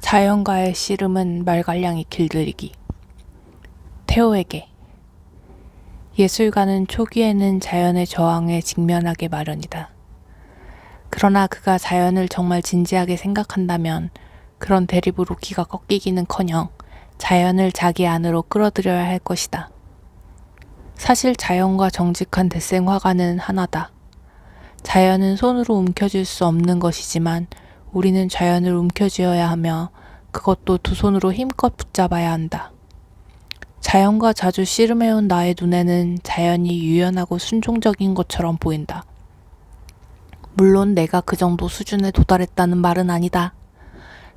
자연과의 씨름은 말갈량이 길들이기. 테오에게. 예술가는 초기에는 자연의 저항에 직면하게 마련이다. 그러나 그가 자연을 정말 진지하게 생각한다면 그런 대립으로 기가 꺾이기는커녕 자연을 자기 안으로 끌어들여야 할 것이다. 사실 자연과 정직한 대생 화가는 하나다. 자연은 손으로 움켜쥘 수 없는 것이지만 우리는 자연을 움켜쥐어야 하며 그것도 두 손으로 힘껏 붙잡아야 한다. 자연과 자주 씨름해온 나의 눈에는 자연이 유연하고 순종적인 것처럼 보인다. 물론 내가 그 정도 수준에 도달했다는 말은 아니다.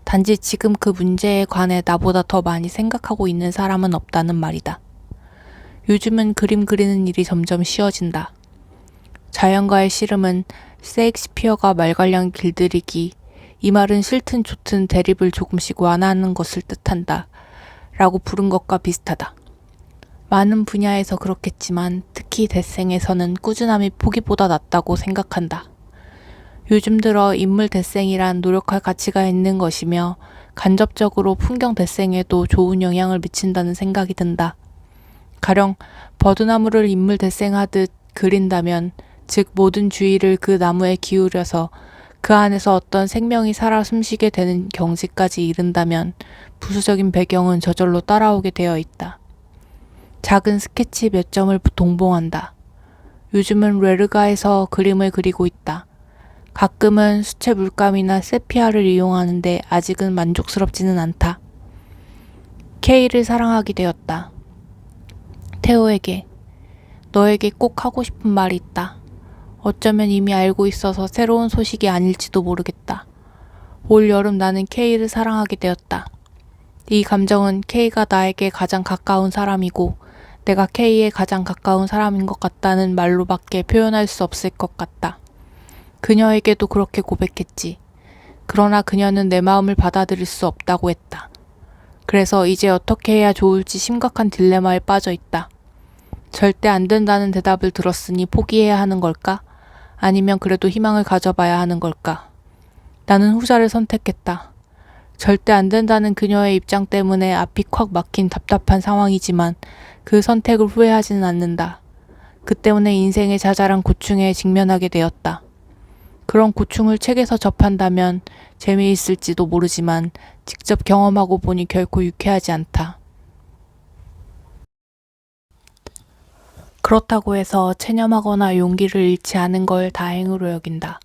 단지 지금 그 문제에 관해 나보다 더 많이 생각하고 있는 사람은 없다는 말이다. 요즘은 그림 그리는 일이 점점 쉬워진다. 자연과의 씨름은 셰익스피어가 말갈량 길들이기, 이 말은 싫든 좋든 대립을 조금씩 완화하는 것을 뜻한다 라고 부른 것과 비슷하다. 많은 분야에서 그렇겠지만 특히 대생에서는 꾸준함이 포기보다 낫다고 생각한다. 요즘 들어 인물 대생이란 노력할 가치가 있는 것이며 간접적으로 풍경 대생에도 좋은 영향을 미친다는 생각이 든다. 가령 버드나무를 인물 대생하듯 그린다면 즉 모든 주의를 그 나무에 기울여서 그 안에서 어떤 생명이 살아 숨쉬게 되는 경지까지 이른다면 부수적인 배경은 저절로 따라오게 되어 있다. 작은 스케치 몇 점을 동봉한다. 요즘은 레르가에서 그림을 그리고 있다. 가끔은 수채 물감이나 세피아를 이용하는데 아직은 만족스럽지는 않다. K를 사랑하게 되었다. 테오에게. 너에게 꼭 하고 싶은 말이 있다. 어쩌면 이미 알고 있어서 새로운 소식이 아닐지도 모르겠다. 올 여름 나는 K를 사랑하게 되었다. 이 감정은 K가 나에게 가장 가까운 사람이고 내가 K에 가장 가까운 사람인 것 같다는 말로밖에 표현할 수 없을 것 같다. 그녀에게도 그렇게 고백했지. 그러나 그녀는 내 마음을 받아들일 수 없다고 했다. 그래서 이제 어떻게 해야 좋을지 심각한 딜레마에 빠져 있다. 절대 안 된다는 대답을 들었으니 포기해야 하는 걸까? 아니면 그래도 희망을 가져봐야 하는 걸까? 나는 후자를 선택했다. 절대 안 된다는 그녀의 입장 때문에 앞이 콱 막힌 답답한 상황이지만 그 선택을 후회하지는 않는다. 그 때문에 인생의 자잘한 고충에 직면하게 되었다. 그런 고충을 책에서 접한다면 재미있을지도 모르지만 직접 경험하고 보니 결코 유쾌하지 않다. 그렇다고 해서 체념하거나 용기를 잃지 않은 걸 다행으로 여긴다.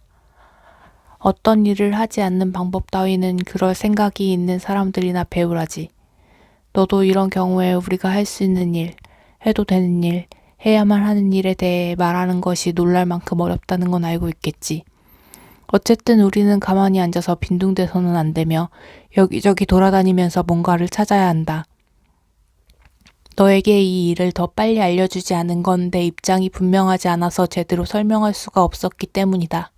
어떤 일을 하지 않는 방법 따위는 그럴 생각이 있는 사람들이나 배우라지. 너도 이런 경우에 우리가 할 수 있는 일, 해도 되는 일, 해야만 하는 일에 대해 말하는 것이 놀랄 만큼 어렵다는 건 알고 있겠지. 어쨌든 우리는 가만히 앉아서 빈둥대서는 안 되며 여기저기 돌아다니면서 뭔가를 찾아야 한다. 너에게 이 일을 더 빨리 알려주지 않은 건 내 입장이 분명하지 않아서 제대로 설명할 수가 없었기 때문이다.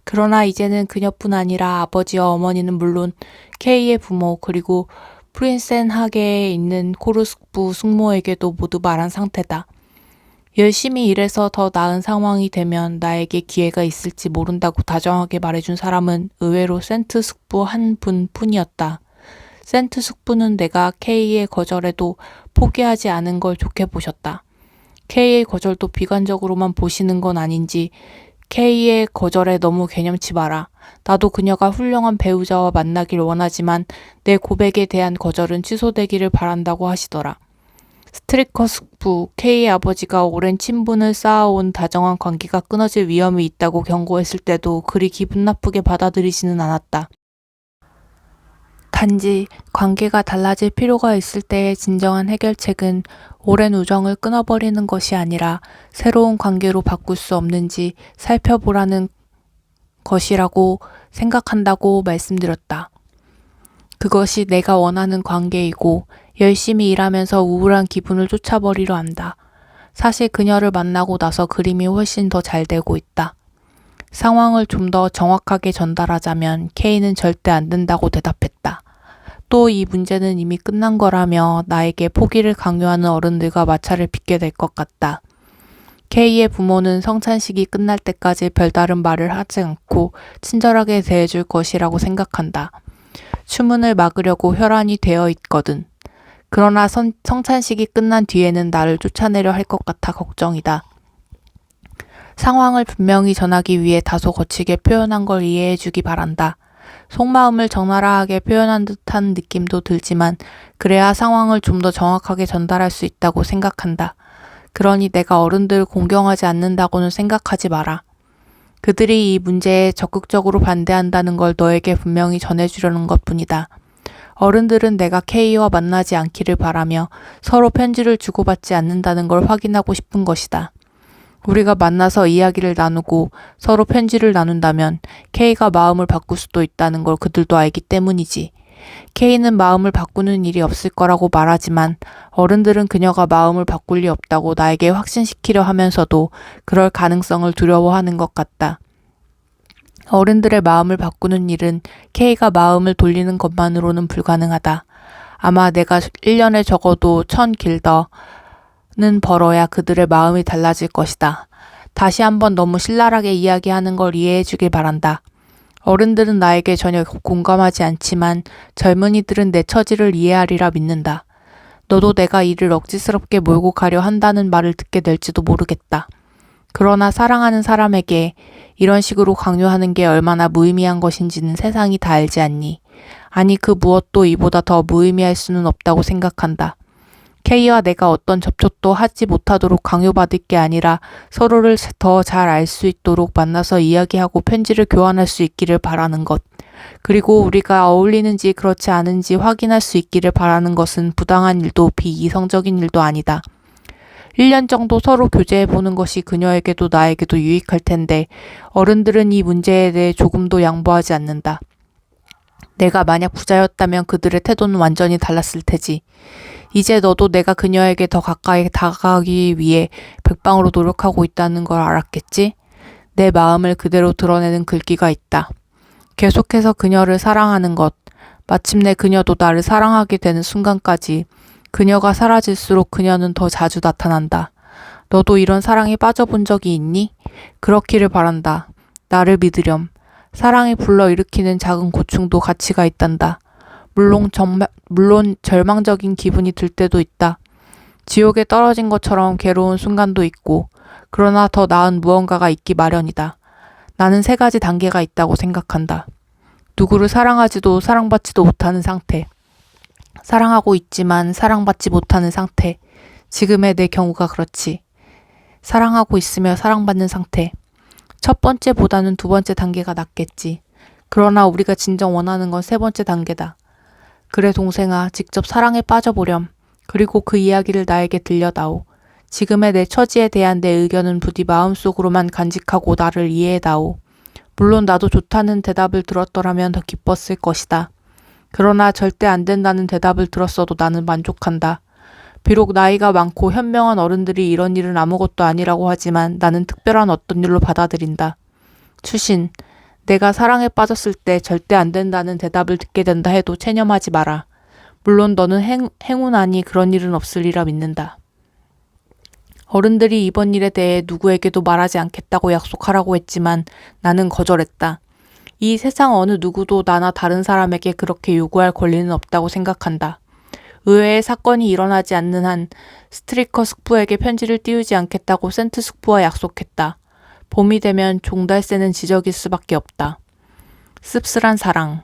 그러나 이제는 그녀뿐 아니라 아버지와 어머니는 물론 K의 부모 그리고 프린센하게에 있는 코르스부 숙모에게도 모두 말한 상태다. 열심히 일해서 더 나은 상황이 되면 나에게 기회가 있을지 모른다고 다정하게 말해준 사람은 의외로 센트 숙부 한 분뿐이었다. 센트 숙부는 내가 K의 거절에도 포기하지 않은 걸 좋게 보셨다. K의 거절도 비관적으로만 보시는 건 아닌지 K의 거절에 너무 개념치 마라. 나도 그녀가 훌륭한 배우자와 만나길 원하지만 내 고백에 대한 거절은 취소되기를 바란다고 하시더라. 스트리커 숙부, K의 아버지가 오랜 친분을 쌓아온 다정한 관계가 끊어질 위험이 있다고 경고했을 때도 그리 기분 나쁘게 받아들이지는 않았다. 단지 관계가 달라질 필요가 있을 때의 진정한 해결책은 오랜 우정을 끊어버리는 것이 아니라 새로운 관계로 바꿀 수 없는지 살펴보라는 것이라고 생각한다고 말씀드렸다. 그것이 내가 원하는 관계이고 열심히 일하면서 우울한 기분을 쫓아버리려 한다. 사실 그녀를 만나고 나서 그림이 훨씬 더 잘 되고 있다. 상황을 좀 더 정확하게 전달하자면 K는 절대 안 된다고 대답했다. 또 이 문제는 이미 끝난 거라며 나에게 포기를 강요하는 어른들과 마찰을 빚게 될 것 같다. K의 부모는 성찬식이 끝날 때까지 별다른 말을 하지 않고 친절하게 대해줄 것이라고 생각한다. 추문을 막으려고 혈안이 되어 있거든. 그러나 성찬식이 끝난 뒤에는 나를 쫓아내려 할 것 같아 걱정이다. 상황을 분명히 전하기 위해 다소 거칠게 표현한 걸 이해해 주기 바란다. 속마음을 적나라하게 표현한 듯한 느낌도 들지만 그래야 상황을 좀 더 정확하게 전달할 수 있다고 생각한다. 그러니 내가 어른들을 공경하지 않는다고는 생각하지 마라. 그들이 이 문제에 적극적으로 반대한다는 걸 너에게 분명히 전해주려는 것뿐이다. 어른들은 내가 K와 만나지 않기를 바라며 서로 편지를 주고받지 않는다는 걸 확인하고 싶은 것이다. 우리가 만나서 이야기를 나누고 서로 편지를 나눈다면 K가 마음을 바꿀 수도 있다는 걸 그들도 알기 때문이지. K는 마음을 바꾸는 일이 없을 거라고 말하지만 어른들은 그녀가 마음을 바꿀 리 없다고 나에게 확신시키려 하면서도 그럴 가능성을 두려워하는 것 같다. 어른들의 마음을 바꾸는 일은 K가 마음을 돌리는 것만으로는 불가능하다. 아마 내가 1년에 적어도 1000길더는 벌어야 그들의 마음이 달라질 것이다. 다시 한번 너무 신랄하게 이야기하는 걸 이해해 주길 바란다. 어른들은 나에게 전혀 공감하지 않지만 젊은이들은 내 처지를 이해하리라 믿는다. 너도 내가 이를 억지스럽게 몰고 가려 한다는 말을 듣게 될지도 모르겠다. 그러나 사랑하는 사람에게 이런 식으로 강요하는 게 얼마나 무의미한 것인지는 세상이 다 알지 않니? 아니 그 무엇도 이보다 더 무의미할 수는 없다고 생각한다. K와 내가 어떤 접촉도 하지 못하도록 강요받을 게 아니라 서로를 더 잘 알 수 있도록 만나서 이야기하고 편지를 교환할 수 있기를 바라는 것. 그리고 우리가 어울리는지 그렇지 않은지 확인할 수 있기를 바라는 것은 부당한 일도 비이성적인 일도 아니다. 1년 정도 서로 교제해보는 것이 그녀에게도 나에게도 유익할 텐데 어른들은 이 문제에 대해 조금도 양보하지 않는다. 내가 만약 부자였다면 그들의 태도는 완전히 달랐을 테지. 이제 너도 내가 그녀에게 더 가까이 다가가기 위해 백방으로 노력하고 있다는 걸 알았겠지? 내 마음을 그대로 드러내는 글귀가 있다. 계속해서 그녀를 사랑하는 것, 마침내 그녀도 나를 사랑하게 되는 순간까지 그녀가 사라질수록 그녀는 더 자주 나타난다. 너도 이런 사랑에 빠져본 적이 있니? 그렇기를 바란다. 나를 믿으렴. 사랑이 불러일으키는 작은 고충도 가치가 있단다. 물론 절망적인 기분이 들 때도 있다. 지옥에 떨어진 것처럼 괴로운 순간도 있고, 그러나 더 나은 무언가가 있기 마련이다. 나는 3가지 단계가 있다고 생각한다. 누구를 사랑하지도 사랑받지도 못하는 상태. 사랑하고 있지만 사랑받지 못하는 상태. 지금의 내 경우가 그렇지. 사랑하고 있으며 사랑받는 상태. 첫 번째보다는 2번째 단계가 낫겠지. 그러나 우리가 진정 원하는 건 3번째 단계다. 그래 동생아, 직접 사랑에 빠져보렴. 그리고 그 이야기를 나에게 들려다오. 지금의 내 처지에 대한 내 의견은 부디 마음속으로만 간직하고 나를 이해해다오. 물론 나도 좋다는 대답을 들었더라면 더 기뻤을 것이다. 그러나 절대 안 된다는 대답을 들었어도 나는 만족한다. 비록 나이가 많고 현명한 어른들이 이런 일은 아무것도 아니라고 하지만 나는 특별한 어떤 일로 받아들인다. 추신, 내가 사랑에 빠졌을 때 절대 안 된다는 대답을 듣게 된다 해도 체념하지 마라. 물론 너는 행운하니 그런 일은 없으리라 믿는다. 어른들이 이번 일에 대해 누구에게도 말하지 않겠다고 약속하라고 했지만 나는 거절했다. 이 세상 어느 누구도 나나 다른 사람에게 그렇게 요구할 권리는 없다고 생각한다. 의외의 사건이 일어나지 않는 한 스트리커 숙부에게 편지를 띄우지 않겠다고 센트 숙부와 약속했다. 봄이 되면 종달새는 지저귀 수밖에 없다. 씁쓸한 사랑.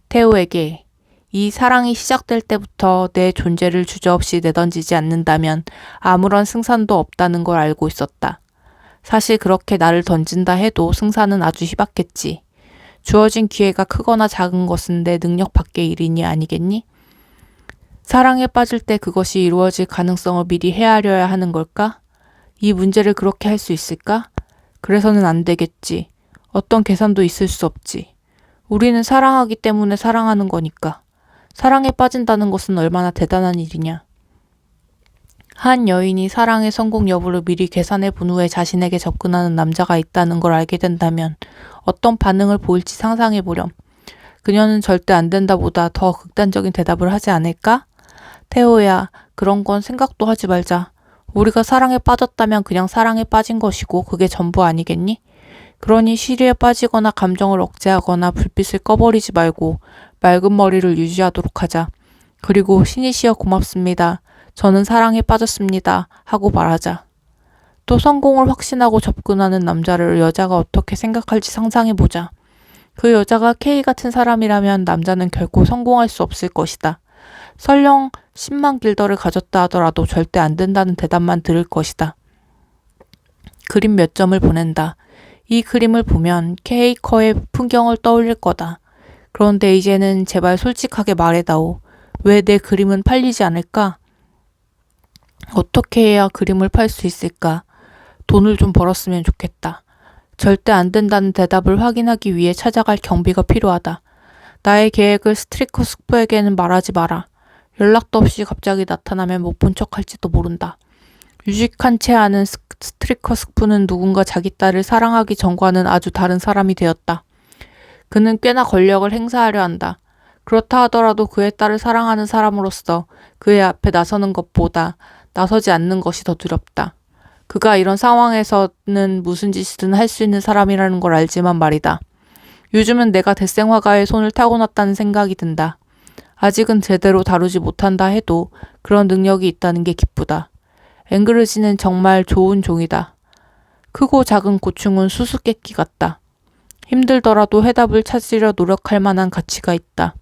태우에게 이 사랑이 시작될 때부터 내 존재를 주저없이 내던지지 않는다면 아무런 승산도 없다는 걸 알고 있었다. 사실 그렇게 나를 던진다 해도 승산은 아주 희박했지. 주어진 기회가 크거나 작은 것은 내 능력 밖의 일이니 아니겠니? 사랑에 빠질 때 그것이 이루어질 가능성을 미리 헤아려야 하는 걸까? 이 문제를 그렇게 할 수 있을까? 그래서는 안 되겠지. 어떤 계산도 있을 수 없지. 우리는 사랑하기 때문에 사랑하는 거니까. 사랑에 빠진다는 것은 얼마나 대단한 일이냐. 한 여인이 사랑의 성공 여부를 미리 계산해 본 후에 자신에게 접근하는 남자가 있다는 걸 알게 된다면 어떤 반응을 보일지 상상해 보렴. 그녀는 절대 안 된다 보다 더 극단적인 대답을 하지 않을까? 태호야, 그런 건 생각도 하지 말자. 우리가 사랑에 빠졌다면 그냥 사랑에 빠진 것이고 그게 전부 아니겠니? 그러니 시리에 빠지거나 감정을 억제하거나 불빛을 꺼버리지 말고 맑은 머리를 유지하도록 하자. 그리고 신이시여 고맙습니다. 저는 사랑에 빠졌습니다. 하고 말하자. 또 성공을 확신하고 접근하는 남자를 여자가 어떻게 생각할지 상상해보자. 그 여자가 K 같은 사람이라면 남자는 결코 성공할 수 없을 것이다. 설령 10만 길더를 가졌다 하더라도 절대 안 된다는 대답만 들을 것이다. 그림 몇 점을 보낸다. 이 그림을 보면 K커의 풍경을 떠올릴 거다. 그런데 이제는 제발 솔직하게 말해다오. 왜 내 그림은 팔리지 않을까? 어떻게 해야 그림을 팔 수 있을까? 돈을 좀 벌었으면 좋겠다. 절대 안 된다는 대답을 확인하기 위해 찾아갈 경비가 필요하다. 나의 계획을 스트리커 숙부에게는 말하지 마라. 연락도 없이 갑자기 나타나면 못 본 척할지도 모른다. 유식한 채 아는 스트리커 숙부는 누군가 자기 딸을 사랑하기 전과는 아주 다른 사람이 되었다. 그는 꽤나 권력을 행사하려 한다. 그렇다 하더라도 그의 딸을 사랑하는 사람으로서 그의 앞에 나서는 것보다 나서지 않는 것이 더 두렵다. 그가 이런 상황에서는 무슨 짓이든 할 수 있는 사람이라는 걸 알지만 말이다. 요즘은 내가 대생화가의 손을 타고났다는 생각이 든다. 아직은 제대로 다루지 못한다 해도 그런 능력이 있다는 게 기쁘다. 앵그르지는 정말 좋은 종이다. 크고 작은 고충은 수수께끼 같다. 힘들더라도 해답을 찾으려 노력할 만한 가치가 있다.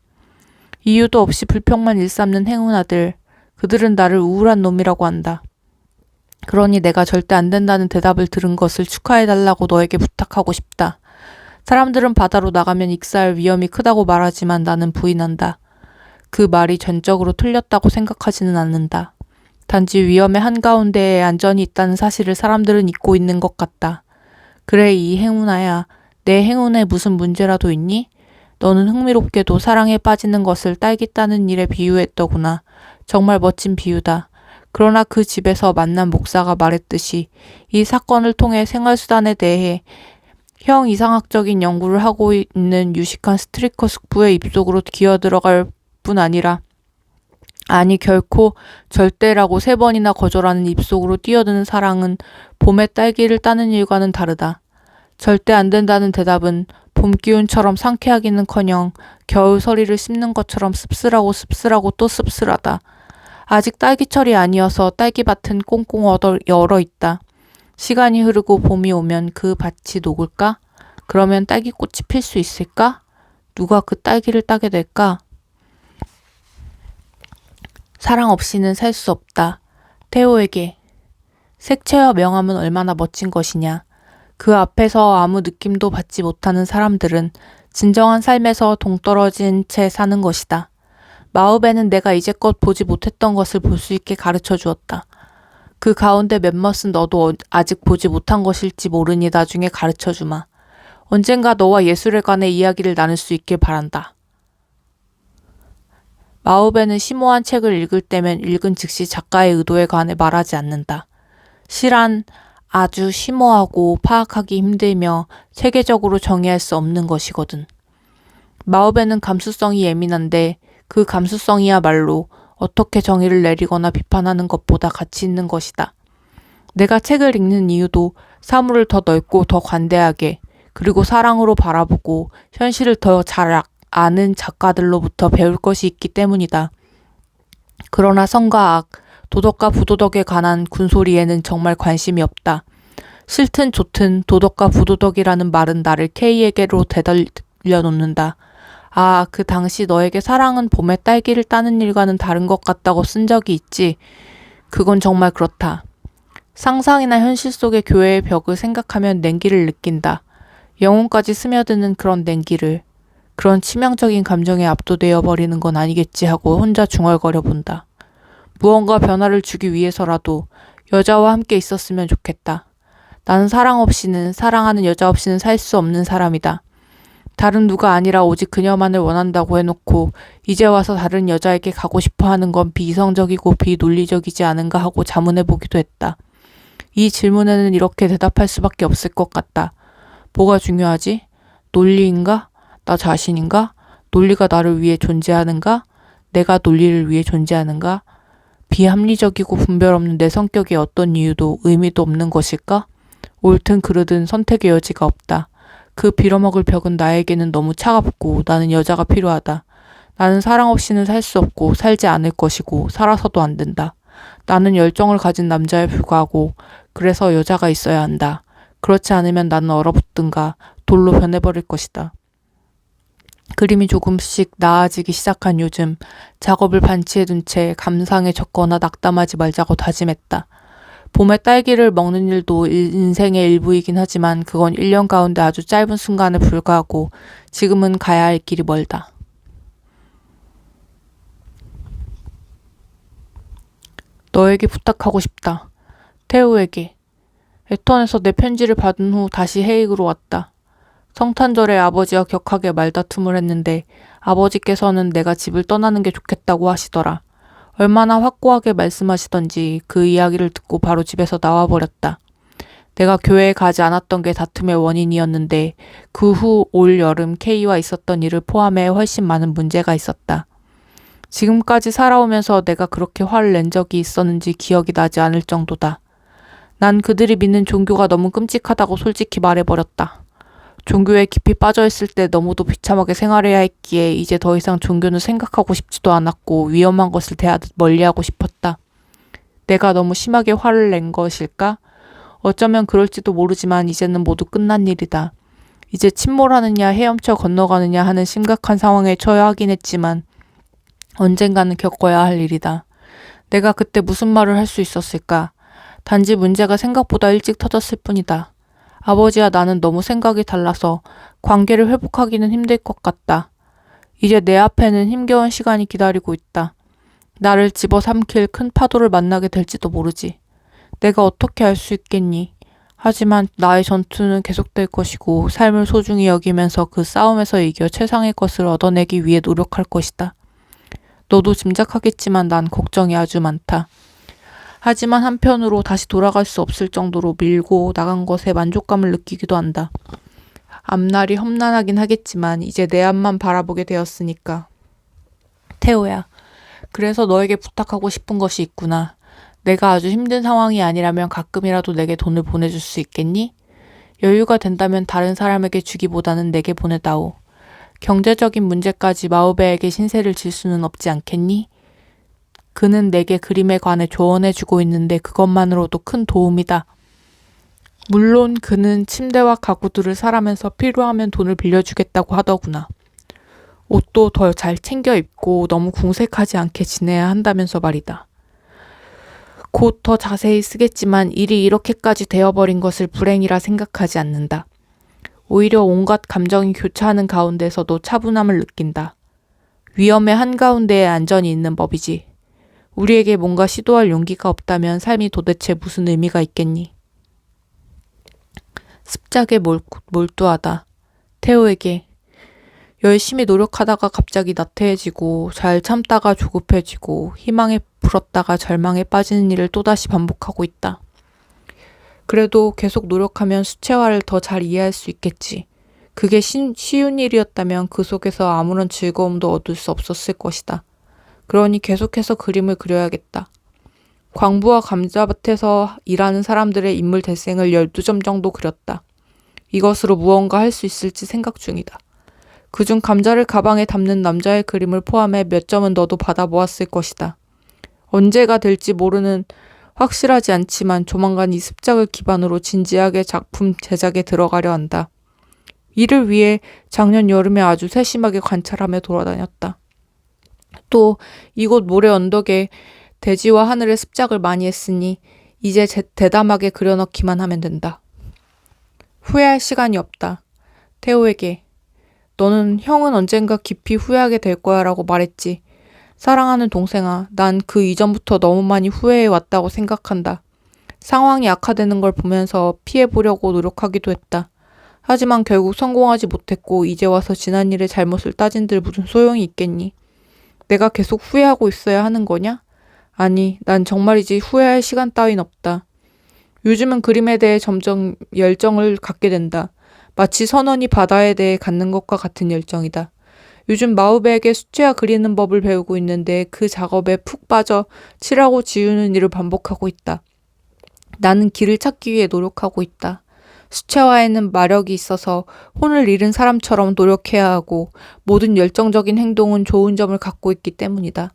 이유도 없이 불평만 일삼는 행운아들, 그들은 나를 우울한 놈이라고 한다. 그러니 내가 절대 안 된다는 대답을 들은 것을 축하해달라고 너에게 부탁하고 싶다. 사람들은 바다로 나가면 익사할 위험이 크다고 말하지만 나는 부인한다. 그 말이 전적으로 틀렸다고 생각하지는 않는다. 단지 위험의 한가운데에 안전이 있다는 사실을 사람들은 잊고 있는 것 같다. 그래 이 행운아야, 내 행운에 무슨 문제라도 있니? 너는 흥미롭게도 사랑에 빠지는 것을 딸기 따는 일에 비유했더구나. 정말 멋진 비유다. 그러나 그 집에서 만난 목사가 말했듯이 이 사건을 통해 생활수단에 대해 형 이상학적인 연구를 하고 있는 유식한 스트리커 숙부의 입속으로 기어들어갈 뿐 아니라 아니 결코 절대라고 3번이나 거절하는 입속으로 뛰어드는 사랑은 봄에 딸기를 따는 일과는 다르다. 절대 안 된다는 대답은 봄 기운처럼 상쾌하기는커녕 겨울 서리를 씹는 것처럼 씁쓸하고 또 씁쓸하다. 아직 딸기철이 아니어서 딸기밭은 꽁꽁 얼어 있다. 시간이 흐르고 봄이 오면 그 밭이 녹을까? 그러면 딸기꽃이 필 수 있을까? 누가 그 딸기를 따게 될까? 사랑 없이는 살 수 없다. 테오에게. 색채와 명암은 얼마나 멋진 것이냐. 그 앞에서 아무 느낌도 받지 못하는 사람들은 진정한 삶에서 동떨어진 채 사는 것이다. 마우베는 내가 이제껏 보지 못했던 것을 볼 수 있게 가르쳐 주었다. 그 가운데 몇 멋은 너도 아직 보지 못한 것일지 모르니 나중에 가르쳐 주마. 언젠가 너와 예술에 관해 이야기를 나눌 수 있길 바란다. 마우베는 심오한 책을 읽을 때면 읽은 즉시 작가의 의도에 관해 말하지 않는다. 시란 아주 심오하고 파악하기 힘들며 체계적으로 정의할 수 없는 것이거든. 마우베는 감수성이 예민한데 그 감수성이야말로 어떻게 정의를 내리거나 비판하는 것보다 가치 있는 것이다. 내가 책을 읽는 이유도 사물을 더 넓고 더 관대하게 그리고 사랑으로 바라보고 현실을 더 잘 아는 작가들로부터 배울 것이 있기 때문이다. 그러나 선과 악, 도덕과 부도덕에 관한 군소리에는 정말 관심이 없다. 싫든 좋든 도덕과 부도덕이라는 말은 나를 K에게로 되돌려 놓는다. 아, 그 당시 너에게 사랑은 봄에 딸기를 따는 일과는 다른 것 같다고 쓴 적이 있지. 그건 정말 그렇다. 상상이나 현실 속의 교회의 벽을 생각하면 냉기를 느낀다. 영혼까지 스며드는 그런 냉기를. 그런 치명적인 감정에 압도되어 버리는 건 아니겠지 하고 혼자 중얼거려 본다. 무언가 변화를 주기 위해서라도 여자와 함께 있었으면 좋겠다. 나는 사랑하는 여자 없이는 살 수 없는 사람이다. 다른 누가 아니라 오직 그녀만을 원한다고 해놓고 이제 와서 다른 여자에게 가고 싶어 하는 건 비이성적이고 비논리적이지 않은가 하고 자문해보기도 했다. 이 질문에는 이렇게 대답할 수밖에 없을 것 같다. 뭐가 중요하지? 논리인가? 나 자신인가? 논리가 나를 위해 존재하는가? 내가 논리를 위해 존재하는가? 비합리적이고 분별 없는 내 성격에 어떤 이유도 의미도 없는 것일까? 옳든 그르든 선택의 여지가 없다. 그 빌어먹을 벽은 나에게는 너무 차갑고 나는 여자가 필요하다. 나는 사랑 없이는 살 수 없고 살지 않을 것이고 살아서도 안 된다. 나는 열정을 가진 남자에 불과하고 그래서 여자가 있어야 한다. 그렇지 않으면 나는 얼어붙든가 돌로 변해버릴 것이다. 그림이 조금씩 나아지기 시작한 요즘 작업을 반치해 둔 채 감상에 적거나 낙담하지 말자고 다짐했다. 봄에 딸기를 먹는 일도 인생의 일부이긴 하지만 그건 1년 가운데 아주 짧은 순간에 불과하고 지금은 가야 할 길이 멀다. 너에게 부탁하고 싶다. 태우에게. 에턴에서 내 편지를 받은 후 다시 헤이그로 왔다. 성탄절에 아버지와 격하게 말다툼을 했는데 아버지께서는 내가 집을 떠나는 게 좋겠다고 하시더라. 얼마나 확고하게 말씀하시던지 그 이야기를 듣고 바로 집에서 나와버렸다. 내가 교회에 가지 않았던 게 다툼의 원인이었는데 그 후 올 여름 K와 있었던 일을 포함해 훨씬 많은 문제가 있었다. 지금까지 살아오면서 내가 그렇게 화를 낸 적이 있었는지 기억이 나지 않을 정도다. 난 그들이 믿는 종교가 너무 끔찍하다고 솔직히 말해버렸다. 종교에 깊이 빠져있을 때 너무도 비참하게 생활해야 했기에 이제 더 이상 종교는 생각하고 싶지도 않았고 위험한 것을 대하듯 멀리하고 싶었다. 내가 너무 심하게 화를 낸 것일까? 어쩌면 그럴지도 모르지만 이제는 모두 끝난 일이다. 이제 침몰하느냐 헤엄쳐 건너가느냐 하는 심각한 상황에 처하긴 했지만 언젠가는 겪어야 할 일이다. 내가 그때 무슨 말을 할 수 있었을까? 단지 문제가 생각보다 일찍 터졌을 뿐이다. 아버지와 나는 너무 생각이 달라서 관계를 회복하기는 힘들 것 같다. 이제 내 앞에는 힘겨운 시간이 기다리고 있다. 나를 집어삼킬 큰 파도를 만나게 될지도 모르지. 내가 어떻게 알 수 있겠니? 하지만 나의 전투는 계속될 것이고 삶을 소중히 여기면서 그 싸움에서 이겨 최상의 것을 얻어내기 위해 노력할 것이다. 너도 짐작하겠지만 난 걱정이 아주 많다. 하지만 한편으로 다시 돌아갈 수 없을 정도로 밀고 나간 것에 만족감을 느끼기도 한다. 앞날이 험난하긴 하겠지만 이제 내 앞만 바라보게 되었으니까. 태호야, 그래서 너에게 부탁하고 싶은 것이 있구나. 내가 아주 힘든 상황이 아니라면 가끔이라도 내게 돈을 보내줄 수 있겠니? 여유가 된다면 다른 사람에게 주기보다는 내게 보내다오. 경제적인 문제까지 마우베에게 신세를 질 수는 없지 않겠니? 그는 내게 그림에 관해 조언해주고 있는데 그것만으로도 큰 도움이다. 물론 그는 침대와 가구들을 사라면서 필요하면 돈을 빌려주겠다고 하더구나. 옷도 더 잘 챙겨 입고 너무 궁색하지 않게 지내야 한다면서 말이다. 곧 더 자세히 쓰겠지만 일이 이렇게까지 되어버린 것을 불행이라 생각하지 않는다. 오히려 온갖 감정이 교차하는 가운데서도 차분함을 느낀다. 위험의 한가운데에 안전이 있는 법이지. 우리에게 뭔가 시도할 용기가 없다면 삶이 도대체 무슨 의미가 있겠니? 습작에 몰두하다. 태호에게. 열심히 노력하다가 갑자기 나태해지고 잘 참다가 조급해지고 희망에 불었다가 절망에 빠지는 일을 또다시 반복하고 있다. 그래도 계속 노력하면 수채화를 더 잘 이해할 수 있겠지. 그게 쉬운 일이었다면 그 속에서 아무런 즐거움도 얻을 수 없었을 것이다. 그러니 계속해서 그림을 그려야겠다. 광부와 감자밭에서 일하는 사람들의 인물 대생을 12점 정도 그렸다. 이것으로 무언가 할 수 있을지 생각 중이다. 그중 감자를 가방에 담는 남자의 그림을 포함해 몇 점은 너도 받아보았을 것이다. 언제가 될지 모르는 확실하지 않지만 조만간 이 습작을 기반으로 진지하게 작품 제작에 들어가려 한다. 이를 위해 작년 여름에 아주 세심하게 관찰하며 돌아다녔다. 또 이곳 모래 언덕에 대지와 하늘의 습작을 많이 했으니 이제 대담하게 그려넣기만 하면 된다. 후회할 시간이 없다. 태호에게. 너는 형은 언젠가 깊이 후회하게 될 거야 라고 말했지. 사랑하는 동생아, 난 그 이전부터 너무 많이 후회해 왔다고 생각한다. 상황이 악화되는 걸 보면서 피해보려고 노력하기도 했다. 하지만 결국 성공하지 못했고 이제 와서 지난 일의 잘못을 따진들 무슨 소용이 있겠니? 내가 계속 후회하고 있어야 하는 거냐? 아니, 난 정말이지 후회할 시간 따윈 없다. 요즘은 그림에 대해 점점 열정을 갖게 된다. 마치 선원이 바다에 대해 갖는 것과 같은 열정이다. 요즘 마우베에게 수채화 그리는 법을 배우고 있는데 그 작업에 푹 빠져 칠하고 지우는 일을 반복하고 있다. 나는 길을 찾기 위해 노력하고 있다. 수채화에는 마력이 있어서 혼을 잃은 사람처럼 노력해야 하고 모든 열정적인 행동은 좋은 점을 갖고 있기 때문이다.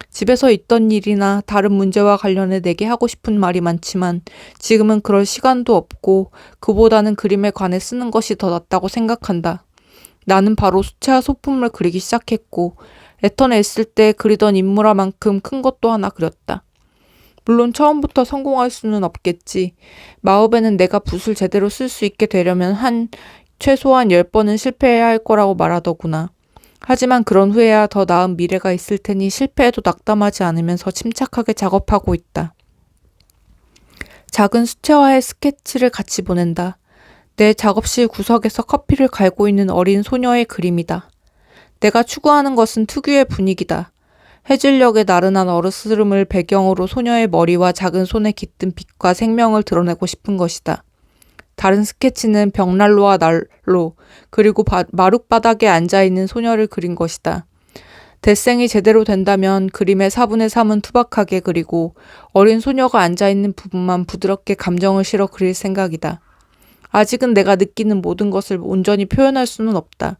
집에서 있던 일이나 다른 문제와 관련해 내게 하고 싶은 말이 많지만 지금은 그럴 시간도 없고 그보다는 그림에 관해 쓰는 것이 더 낫다고 생각한다. 나는 바로 수채화 소품을 그리기 시작했고 애턴에 있을 때 그리던 인물화만큼 큰 것도 하나 그렸다. 물론 처음부터 성공할 수는 없겠지. 마법에는 내가 붓을 제대로 쓸 수 있게 되려면 최소한 10번은 실패해야 할 거라고 말하더구나. 하지만 그런 후에야 더 나은 미래가 있을 테니 실패해도 낙담하지 않으면서 침착하게 작업하고 있다. 작은 수채화의 스케치를 같이 보낸다. 내 작업실 구석에서 커피를 갈고 있는 어린 소녀의 그림이다. 내가 추구하는 것은 특유의 분위기다. 해질녘의 나른한 어스름을 배경으로 소녀의 머리와 작은 손에 깃든 빛과 생명을 드러내고 싶은 것이다. 다른 스케치는 벽난로와 난로, 그리고 마룻바닥에 앉아있는 소녀를 그린 것이다. 데생이 제대로 된다면 그림의 4분의 3은 투박하게 그리고 어린 소녀가 앉아있는 부분만 부드럽게 감정을 실어 그릴 생각이다. 아직은 내가 느끼는 모든 것을 온전히 표현할 수는 없다.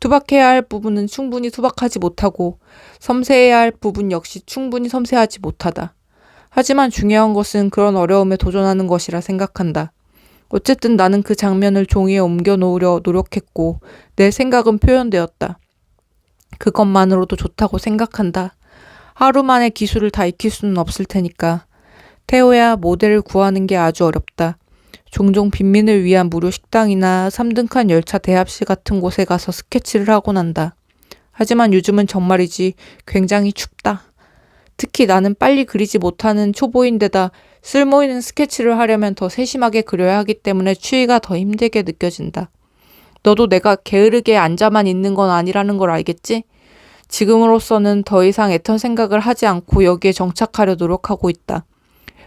투박해야 할 부분은 충분히 투박하지 못하고 섬세해야 할 부분 역시 충분히 섬세하지 못하다. 하지만 중요한 것은 그런 어려움에 도전하는 것이라 생각한다. 어쨌든 나는 그 장면을 종이에 옮겨 놓으려 노력했고 내 생각은 표현되었다. 그것만으로도 좋다고 생각한다. 하루 만에 기술을 다 익힐 수는 없을 테니까. 태호야, 모델을 구하는 게 아주 어렵다. 종종 빈민을 위한 무료 식당이나 3등칸 열차 대합실 같은 곳에 가서 스케치를 하곤 한다. 하지만 요즘은 정말이지 굉장히 춥다. 특히 나는 빨리 그리지 못하는 초보인데다 쓸모있는 스케치를 하려면 더 세심하게 그려야 하기 때문에 추위가 더 힘들게 느껴진다. 너도 내가 게으르게 앉아만 있는 건 아니라는 걸 알겠지? 지금으로서는 더 이상 애턴 생각을 하지 않고 여기에 정착하려 노력하고 있다.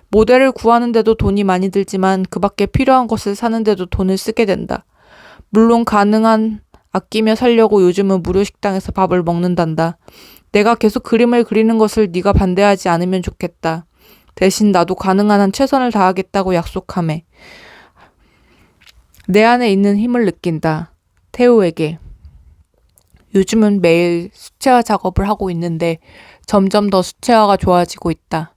모델을 구하는데도 돈이 많이 들지만 그 밖에 필요한 것을 사는데도 돈을 쓰게 된다. 물론 가능한 아끼며 살려고 요즘은 무료 식당에서 밥을 먹는단다. 내가 계속 그림을 그리는 것을 네가 반대하지 않으면 좋겠다. 대신 나도 가능한 한 최선을 다하겠다고 약속하매. 내 안에 있는 힘을 느낀다. 태우에게. 요즘은 매일 수채화 작업을 하고 있는데 점점 더 수채화가 좋아지고 있다.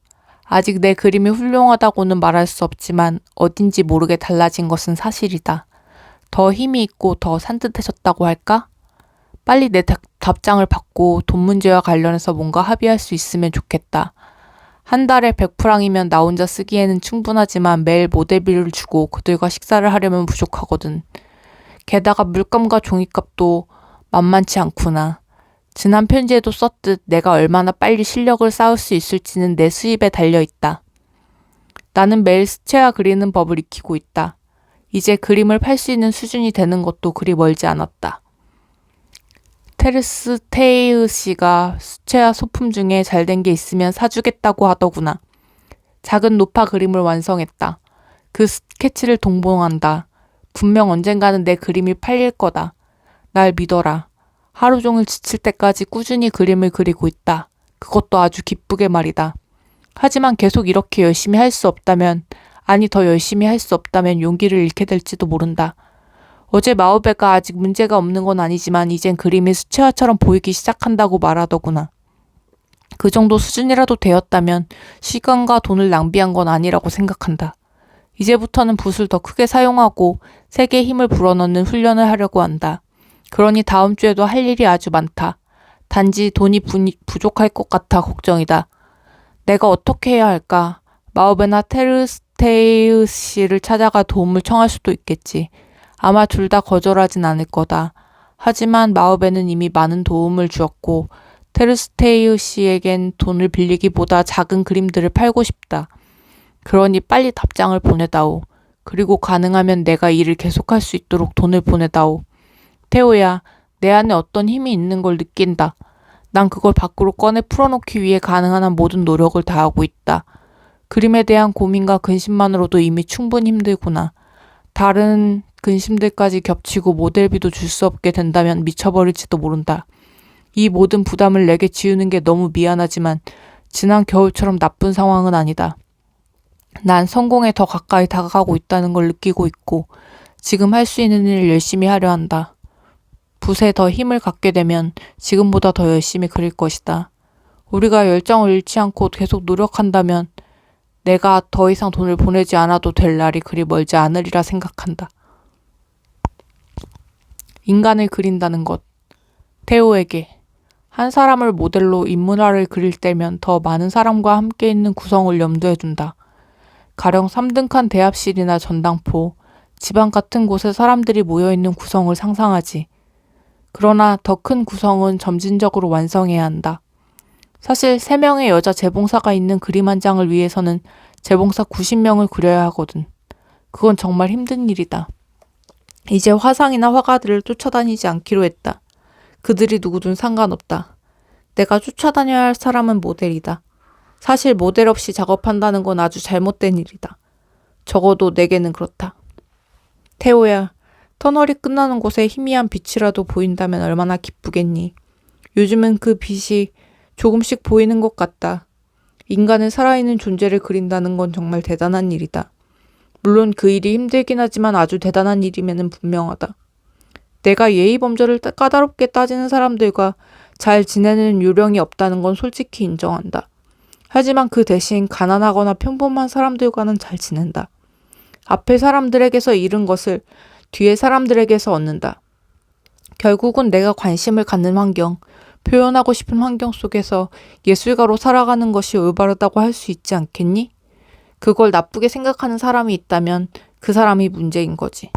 아직 내 그림이 훌륭하다고는 말할 수 없지만 어딘지 모르게 달라진 것은 사실이다. 더 힘이 있고 더 산뜻해졌다고 할까? 빨리 내 답장을 받고 돈 문제와 관련해서 뭔가 합의할 수 있으면 좋겠다. 한 달에 100프랑이면 나 혼자 쓰기에는 충분하지만 매일 모델비를 주고 그들과 식사를 하려면 부족하거든. 게다가 물감과 종이값도 만만치 않구나. 지난 편지에도 썼듯 내가 얼마나 빨리 실력을 쌓을 수 있을지는 내 수입에 달려있다. 나는 매일 수채화 그리는 법을 익히고 있다. 이제 그림을 팔 수 있는 수준이 되는 것도 그리 멀지 않았다. 테르스테이흐 씨가 수채화 소품 중에 잘된 게 있으면 사주겠다고 하더구나. 작은 노파 그림을 완성했다. 그 스케치를 동봉한다. 분명 언젠가는 내 그림이 팔릴 거다. 날 믿어라. 하루 종일 지칠 때까지 꾸준히 그림을 그리고 있다. 그것도 아주 기쁘게 말이다. 하지만 계속 이렇게 열심히 할 수 없다면, 아니 더 열심히 할 수 없다면 용기를 잃게 될지도 모른다. 어제 마우베가 아직 문제가 없는 건 아니지만 이젠 그림이 수채화처럼 보이기 시작한다고 말하더구나. 그 정도 수준이라도 되었다면 시간과 돈을 낭비한 건 아니라고 생각한다. 이제부터는 붓을 더 크게 사용하고 색에 힘을 불어넣는 훈련을 하려고 한다. 그러니 다음 주에도 할 일이 아주 많다. 단지 돈이 부족할 것 같아 걱정이다. 내가 어떻게 해야 할까? 마우베나 테르스테이흐 씨를 찾아가 도움을 청할 수도 있겠지. 아마 둘 다 거절하진 않을 거다. 하지만 마우베는 이미 많은 도움을 주었고 테르스테이흐 씨에겐 돈을 빌리기보다 작은 그림들을 팔고 싶다. 그러니 빨리 답장을 보내다오. 그리고 가능하면 내가 일을 계속할 수 있도록 돈을 보내다오. 태호야, 내 안에 어떤 힘이 있는 걸 느낀다. 난 그걸 밖으로 꺼내 풀어놓기 위해 가능한 한 모든 노력을 다하고 있다. 그림에 대한 고민과 근심만으로도 이미 충분히 힘들구나. 다른 근심들까지 겹치고 모델비도 줄 수 없게 된다면 미쳐버릴지도 모른다. 이 모든 부담을 내게 지우는 게 너무 미안하지만 지난 겨울처럼 나쁜 상황은 아니다. 난 성공에 더 가까이 다가가고 있다는 걸 느끼고 있고 지금 할 수 있는 일 열심히 하려 한다. 붓에 더 힘을 갖게 되면 지금보다 더 열심히 그릴 것이다. 우리가 열정을 잃지 않고 계속 노력한다면 내가 더 이상 돈을 보내지 않아도 될 날이 그리 멀지 않으리라 생각한다. 인간을 그린다는 것. 테오에게 한 사람을 모델로 인문화를 그릴 때면 더 많은 사람과 함께 있는 구성을 염두에 둔다. 가령 3등칸 대합실이나 전당포, 지방 같은 곳에 사람들이 모여있는 구성을 상상하지. 그러나 더 큰 구성은 점진적으로 완성해야 한다. 사실 3명의 여자 재봉사가 있는 그림 한 장을 위해서는 재봉사 90명을 그려야 하거든. 그건 정말 힘든 일이다. 이제 화상이나 화가들을 쫓아다니지 않기로 했다. 그들이 누구든 상관없다. 내가 쫓아다녀야 할 사람은 모델이다. 사실 모델 없이 작업한다는 건 아주 잘못된 일이다. 적어도 내게는 그렇다. 태호야, 터널이 끝나는 곳에 희미한 빛이라도 보인다면 얼마나 기쁘겠니? 요즘은 그 빛이 조금씩 보이는 것 같다. 인간의 살아있는 존재를 그린다는 건 정말 대단한 일이다. 물론 그 일이 힘들긴 하지만 아주 대단한 일임에는 분명하다. 내가 예의 범절을 까다롭게 따지는 사람들과 잘 지내는 요령이 없다는 건 솔직히 인정한다. 하지만 그 대신 가난하거나 평범한 사람들과는 잘 지낸다. 앞에 사람들에게서 잃은 것을 뒤에 사람들에게서 얻는다. 결국은 내가 관심을 갖는 환경, 표현하고 싶은 환경 속에서 예술가로 살아가는 것이 올바르다고 할 수 있지 않겠니? 그걸 나쁘게 생각하는 사람이 있다면 그 사람이 문제인 거지.